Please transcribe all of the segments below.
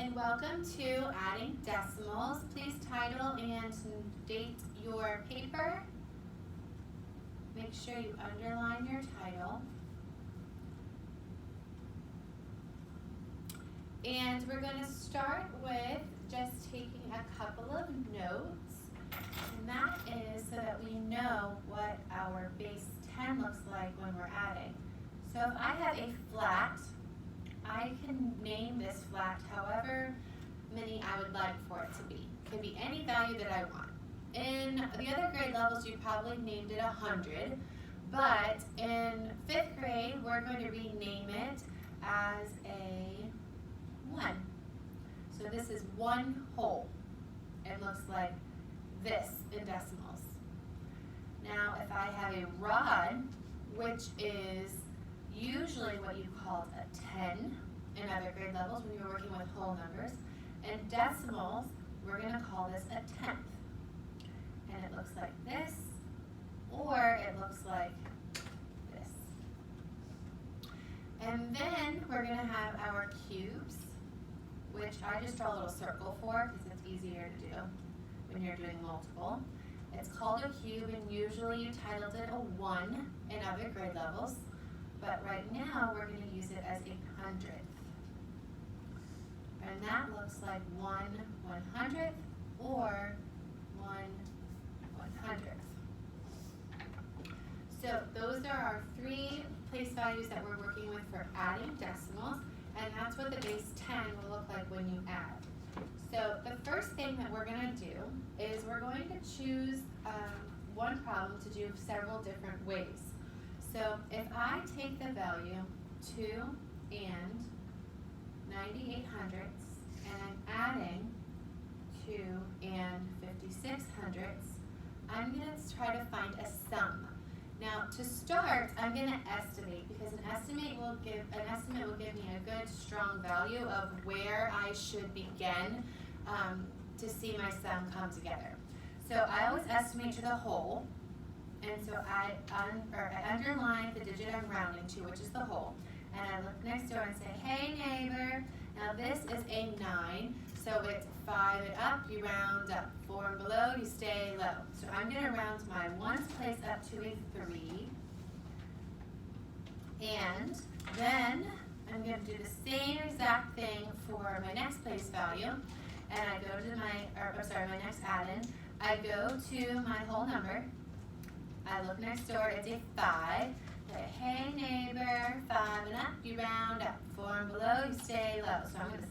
and welcome to Adding Decimals. Please title and date your paper. Make sure you underline your title. And we're going to start with just taking a couple of notes. And that is so that we know what our base 10 looks like when we're adding. So if I have a flat, I can name this flat however many I would like for it to be. It could be any value that I want. In the other grade levels, you probably named it 100, but in 5th grade, we're going to rename it as a 1. So this is 1 whole. It looks like this in decimals. Now, if I have a rod, which is usually what you called a 10 in other grade levels when you're working with whole numbers. In decimals, we're going to call this a 10th. And it looks like this, or it looks like this. And then we're going to have our cubes, which I just draw a little circle for because it's easier to do when you're doing multiple. It's called a cube, and usually you titled it a 1 in other grade levels. But right now, we're going to use it as a 100th. And that looks like 1 100th or 1 100th. So those are our 3 place values that we're working with for adding decimals. And that's what the base 10 will look like when you add. So the first thing that we're going to do is we're going to choose one problem to do several different ways. So if I take the value 2 and 98 hundredths and I'm adding 2 and 56 hundredths, I'm going to try to find a sum. Now to start, I'm going to estimate because an estimate will give me a good strong value of where I should begin to see my sum come together. So I always estimate to the whole. And so I underline the digit I'm rounding to, which is the whole. And I look next door and say, hey neighbor, now this is a 9, so it's 5 and up, you round up. 4 and below, you stay low. So I'm going to round my ones place up to a 3. And then I'm going to do the same exact thing for my next place value. And I go to my next add-in. I go to my whole number. I look next door, it's a 5. Say, hey neighbor, 5 and up, you round up. 4 and below, you stay low. So I'm going to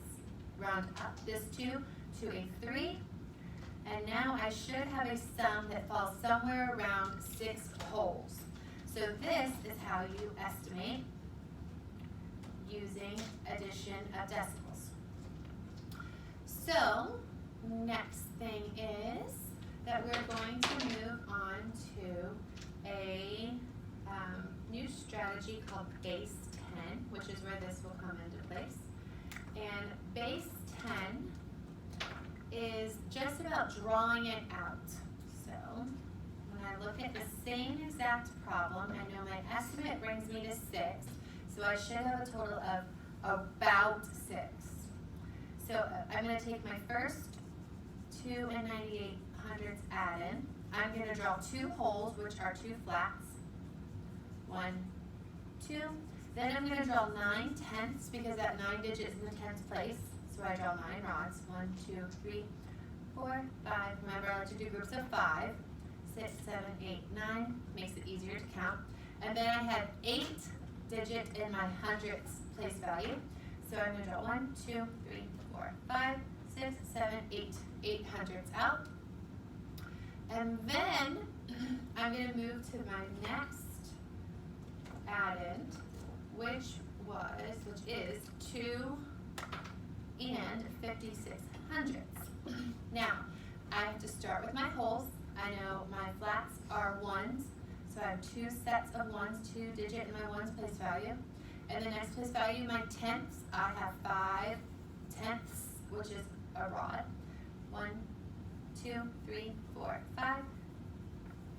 round up this 2 to a 3. And now I should have a sum that falls somewhere around 6 wholes. So this is how you estimate using addition of decimals. So next thing is that we're going to move on to a new strategy called base 10, which is where this will come into place. And base 10 is just about drawing it out. So when I look at the same exact problem, I know my estimate brings me to 6, so I should have a total of about 6. So I'm going to take my first 2 and 98 hundredths add-in. I'm going to draw 2 holes, which are 2 flats. 1, 2. Then I'm going to draw 9 tenths because that 9 digit is in the 10th place. So I draw 9 rods. 1, 2, 3, 4, 5. Remember, I like to do groups of 5. 6, 7, 8, 9. Makes it easier to count. And then I have 8 digit in my hundredths place value. So I'm going to draw 1, 2, 3, 4, 5, 6, 7, 8. 8 hundredths out. And then I'm going to move to my next add-in, which is 2 and 56 hundredths. Now, I have to start with my holes. I know my flats are 1s, so I have 2 sets of 1s, 2 digit in my 1s place value. And the next place value, my tenths, I have 5 tenths, which is a rod. 1, 2, 3, 4, 5.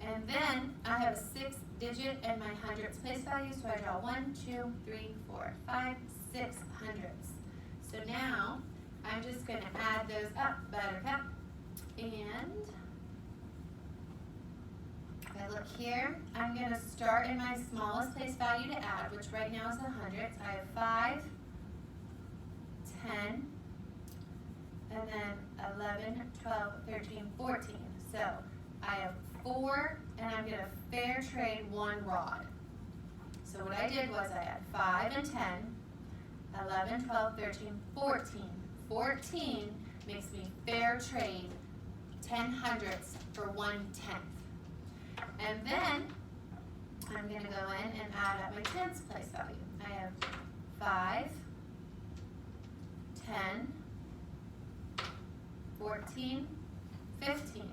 And then I have a 6 digit in my hundredths place value, so I draw 1, 2, 3, 4, 5, 6 hundredths. So now I'm just going to add those up, Buttercup. And if I look here, I'm going to start in my smallest place value to add, which right now is the hundredths. I have 5, 10, and then 11, 12, 13, 14. So I have 4, and I'm going to fair trade 1 rod. So what I did was I had 5 and 10, 11, 12, 13, 14. 14 makes me fair trade 10 hundredths for 1/10. And then I'm going to go in and add up my tens place value. I have 5, 10, 14, 15.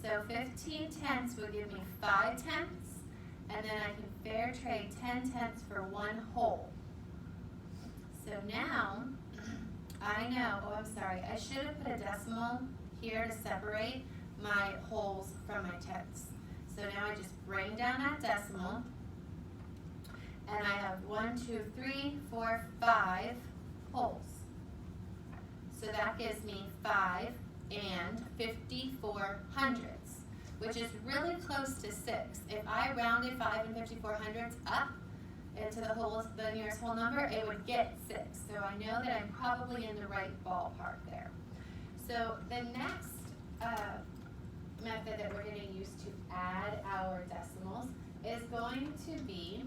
So 15 tenths will give me 5 tenths, and then I can fair trade 10 tenths for 1 whole. So now I know, oh I'm sorry, I should have put a decimal here to separate my wholes from my tenths. So now I just bring down that decimal, and I have 1, 2, 3, 4, 5 wholes. So that gives me 5 and 54 hundredths, which is really close to 6. If I rounded 5 and 54 hundredths up into the nearest whole number, it would get 6. So I know that I'm probably in the right ballpark there. So the next method that we're going to use to add our decimals is going to be,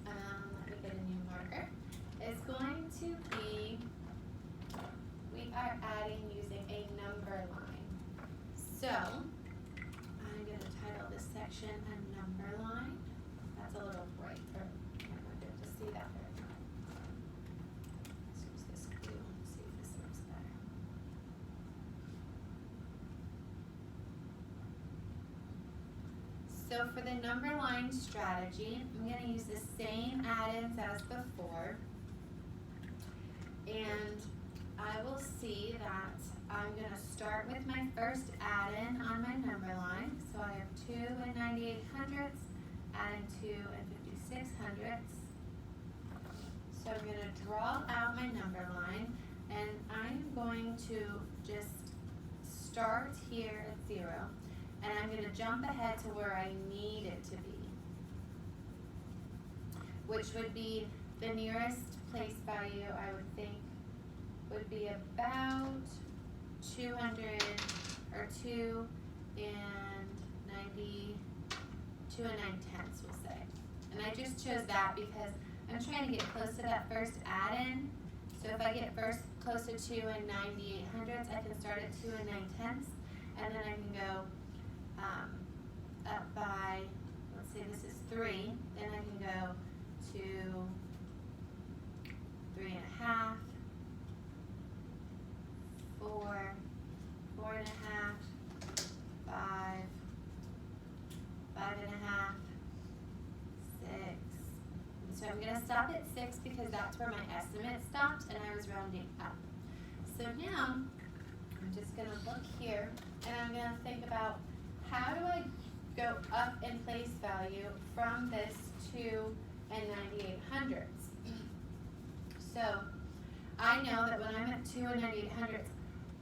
let me get a new marker, is going to be, we are adding using a number line. So I'm going to title this section a number line. That's a little bright, or I'm not able to see that very well. Let's use this glue and see if this works better. So for the number line strategy, I'm going to use the same add-ins as before, and I will see that I'm going to start with my first add-in on my number line. So I have 2 and 98 hundredths, adding 2 and 56 hundredths. So I'm going to draw out my number line, and I'm going to just start here at 0. And I'm going to jump ahead to where I need it to be, which would be the nearest place value, I would think, would be about 200, or 2 and 90, 2 and 9 tenths, we'll say. And I just chose that because I'm trying to get close to that first add-in. So if I get first close to 2 and 98 hundredths, I can start at 2 and 9 tenths, and then I can go up by, let's say this is 3, then I can go to 3 and a half, 4, 4 and a half, 5, 5 and a half, 6. And so I'm going to stop at 6 because that's where my estimate stopped, and I was rounding up. So now I'm just going to look here, and I'm going to think about, how do I go up in place value from this 2 and 98 hundredths? So I know that when I'm at 2 and 98 hundredths,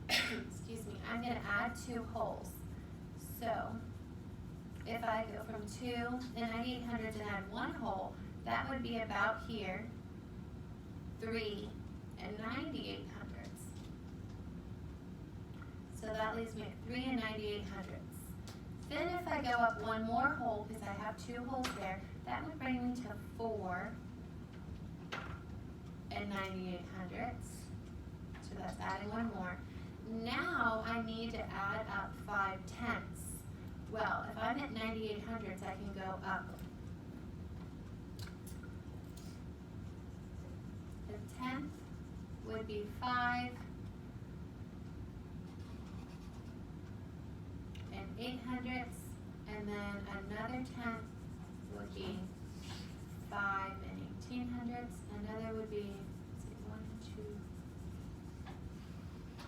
excuse me, I'm going to add 2 wholes. So if I go from 2 and 98 hundredths and add 1 whole, that would be about here, 3 and 98 hundredths. So that leaves me at 3 and 98 hundredths. Then if I go up 1 more whole, because I have 2 holes there, that would bring me to 4 and 98 hundredths. So that's adding 1 more. Now I need to add up 5 tenths. Well, if I'm at 98 hundredths, I can go up. A tenth would be 5 and 8 hundredths, and then another tenth would be 5 and 18 hundredths. Another would be, let's see, 1, 2.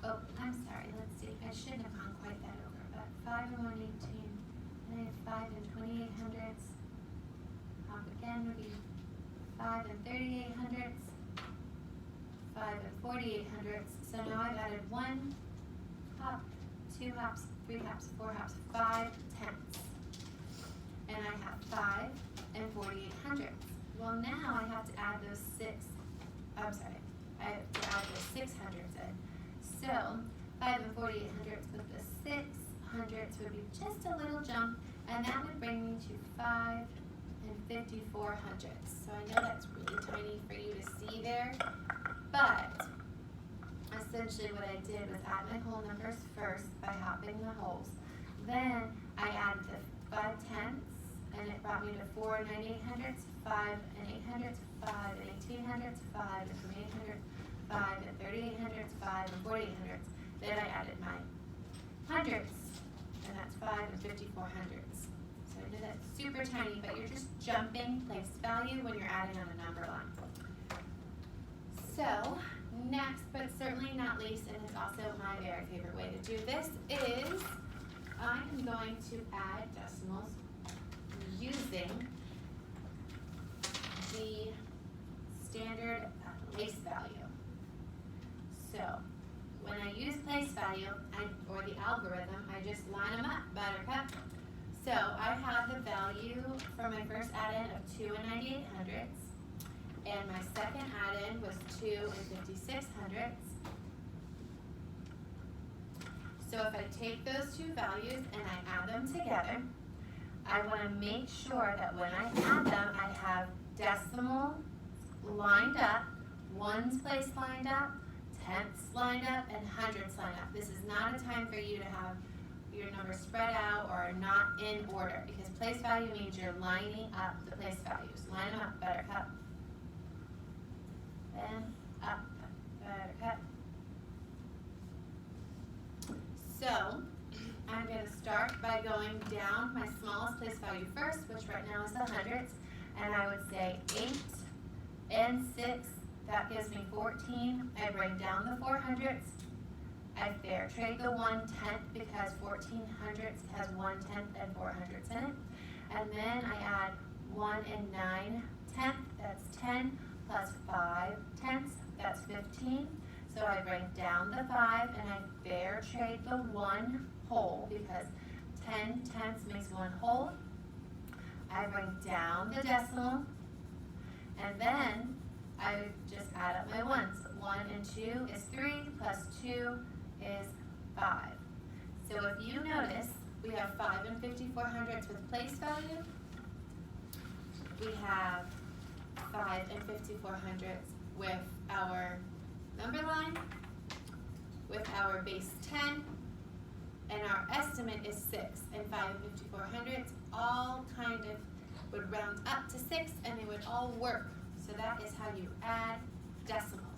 Oh, I'm sorry. Let's see. I shouldn't have gone quite that over, but 5 and 1, 18, and I have 5 and 28 hundredths. Again would be 5 and 38 hundredths, 5 5 and 48 hundredths. So now I've added 1 hop, 2 hops, 3 hops, 4 hops, 5 tenths. And I have 5 and 48 hundredths. Well, now I have to add those I have to add those 6 hundredths in. So 5 and 48 hundredths with the 6 hundredths would be just a little jump, and that would bring me to 5 and 54 hundredths. So I know that's really tiny for you to see there, but essentially what I did was add my whole numbers first by hopping the wholes. Then I added the 5 tenths, and it brought me to 4 and 98 hundredths, 5 and 8 hundredths, 5 and 18 hundredths, 5 and 28 hundredths, 5 and 38 hundredths, 5 and 48 hundredths. Then I added my hundredths, and that's 5 and 54 hundredths. So I know that's super tiny, but you're just jumping place value when you're adding on a number line. So next, but certainly not least, and it's also my very favorite way to do this, is I am going to add decimals using the standard place value. So when I use place value, or the algorithm, I just line them up, buttercup. So I have the value for my first add-in of 2 and 98 hundredths, and my second add-in was 2 and 56 hundredths. So if I take those two values and I add them together, I want to make sure that when I add them, I have decimal lined up, ones place lined up, tenths lined up, and hundredths lined up. This is not a time for you to have your numbers spread out or not in order, because place value means you're lining up the place values. Line them up, buttercup. Then up, buttercup. So I'm going to start by going down my smallest place value first, which right now is the hundredths, and I would say 8 and 6, that gives me 14. I bring down the 4 hundredths. I fair trade the 1/10 because 14 hundredths has 1/10 and 4 hundredths in it. And then I add 1 and 9 tenths, that's 10, plus 5 tenths, that's 15. So I bring down the 5 and I fair trade the 1 whole because 10 tenths makes 1 whole. I bring down the decimal, and then I just add up my ones. 1 and 2 is 3, plus 2 is 5. So if you notice, we have 5 and 54 hundredths with place value. We have 5 and 54 hundredths with our number line, with our base 10, and our estimate is 6. And 5 and 54 hundredths all kind of would round up to 6, and they would all work. So that is how you add decimals.